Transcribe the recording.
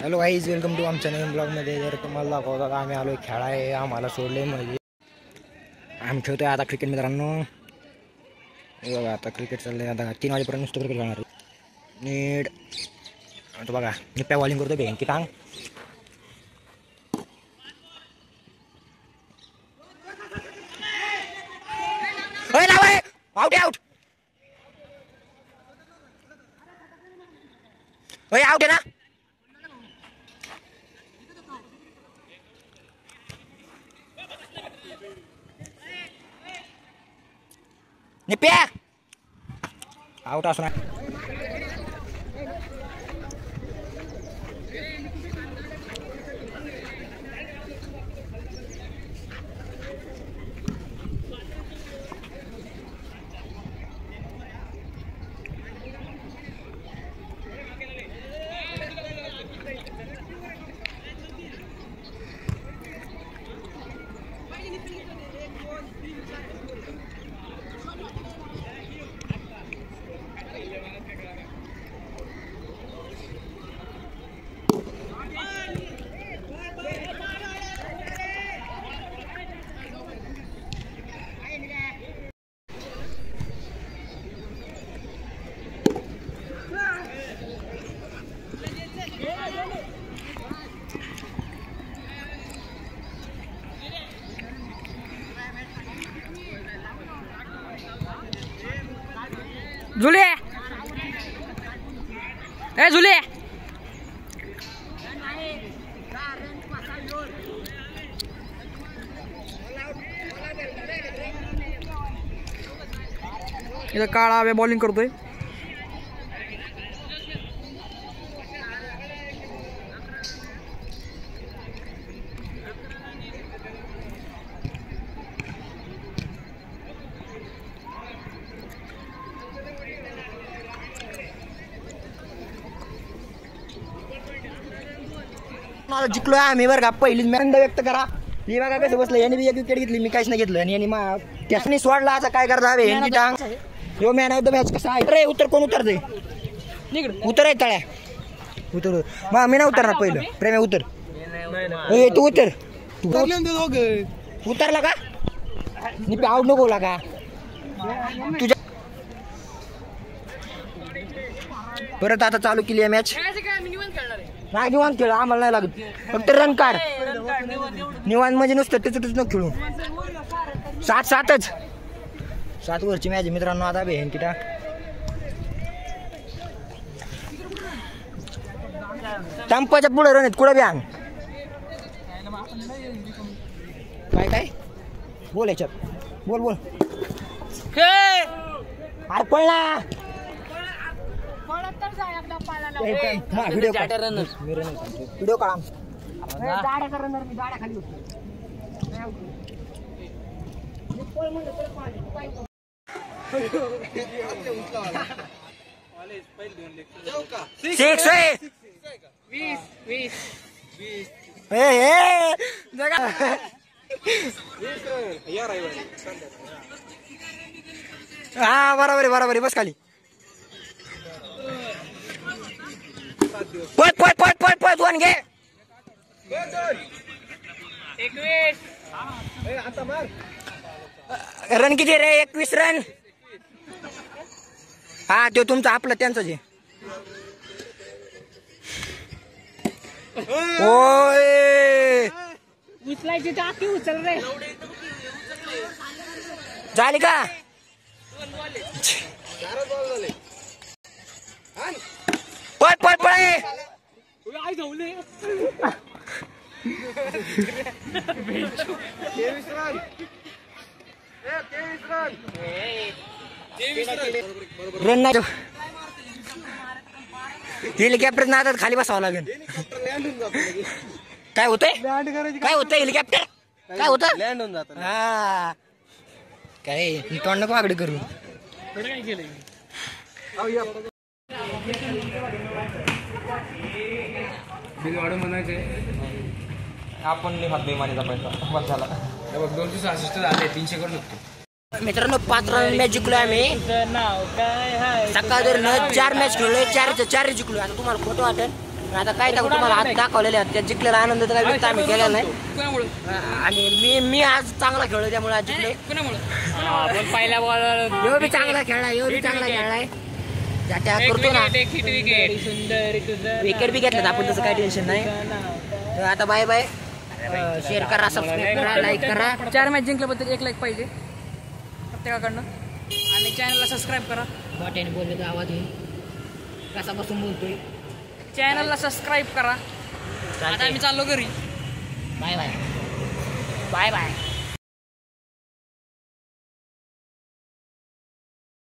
Hello guys, welcome to आमच्या नवीन ब्लॉगमध्ये. जर तुम्हाला दाखवतात आम्ही आलो खेळाय, आम्हाला सोडले म्हणजे आम्ही खेळतोय आता क्रिकेट. मित्रांनो हे बघा, आता क्रिकेट चाललंय. आता 3 वाजेपर्यंत नुसतं क्रिकेट खेळणार नीट. आता बघा निप्प्या बॉलिंग करतोय भेंकी टांग. आउट आउट आउट आहे ना. निप्प्या आउट असणार. झुले ए झुले इथं काळा आवे बॉलिंग करतोय. मला जिंकलोय आम्ही बरं का. पहिलीच मॅच व्यक्त करा. मी बघा कसं बसलं. याने बी एक विकेट घेतली, मी काहीच नाही घेतलं. आणि त्याने सोडला. आता काय करता हवे यांची टांग. यो मॅन ऑफ द मॅच कसा आहे. उतर कोण उतरते. उतर आहे तळ्या उतर. मी नाही उतरणार. पहिलं प्रेम उतर. तू उतर. उतरला का मी आउट नको का तुझ्या. परत आता चालू केली आहे मॅच. नाही निवांत खेळ, आम्हाला नाही लागत. फक्त रन काढ. निवांत म्हणजे नुसतं त्याच नको खेळू. 7 वरची मॅच मित्रांनो. आता बेहन किटा टंपाच्या पुढे रन आहेत. कुठं बी आण. काय बोल याच्यात. बोल अरे पळला. व्हिडिओ काढा. हा बरोबर आहे. बस खाली. पट दोन घे. 21 रन किती रे. 21 रन. हा तो तुमचा आपला त्यांचाच आहे. ओय उचलायची टाकी उचल रे. झाली का. पट रन नाही. हेलिकॉप्टर नादात खाली बसावं लागेल. काय होतंय हेलिकॉप्टर. काय होतं लँड होऊन जात. हा काय तोंड नको आकडे करू. काय केलं बिल वाढू म्हणायचे. आपण नाही खात बेमानीचा पैसा. बस झाला. 266 झाले. 300 करू शकतो. मित्रांनो 5 रन मॅच जिंकलोय आम्ही. सकाळ 4 मॅच खेळलोय. 4 जिंकलोय. आता तुम्हाला खोटं वाटेल आता काय टाकू तुम्हाला हात दाखवलेले आहेत त्या जिंकलेला आनंद तर काय व्यक्त आम्ही केलेला नाही आणि मी आज चांगला खेळलो त्यामुळे आज जिंकले पहिल्या बॉल यो बी चांगला खेळलाय त्या करतो ना विकेट बी घेतलं आपण तसं काही टेन्शन नाही तर आता बाय बाय शेअर करा सबस्क्राईब करा लाईक करा 4 मॅच जिंकल्याबद्दल 1 लाईक पाहिजे प्रत्येकाकडनं आणि चॅनलला सबस्क्राईब करा मोठ्याने बोलले तर आवाज येईल कसा बसून बोलतोय चॅनलला सबस्क्राईब करा आता आम्ही चाललो घरी बाय बाय बाय बाय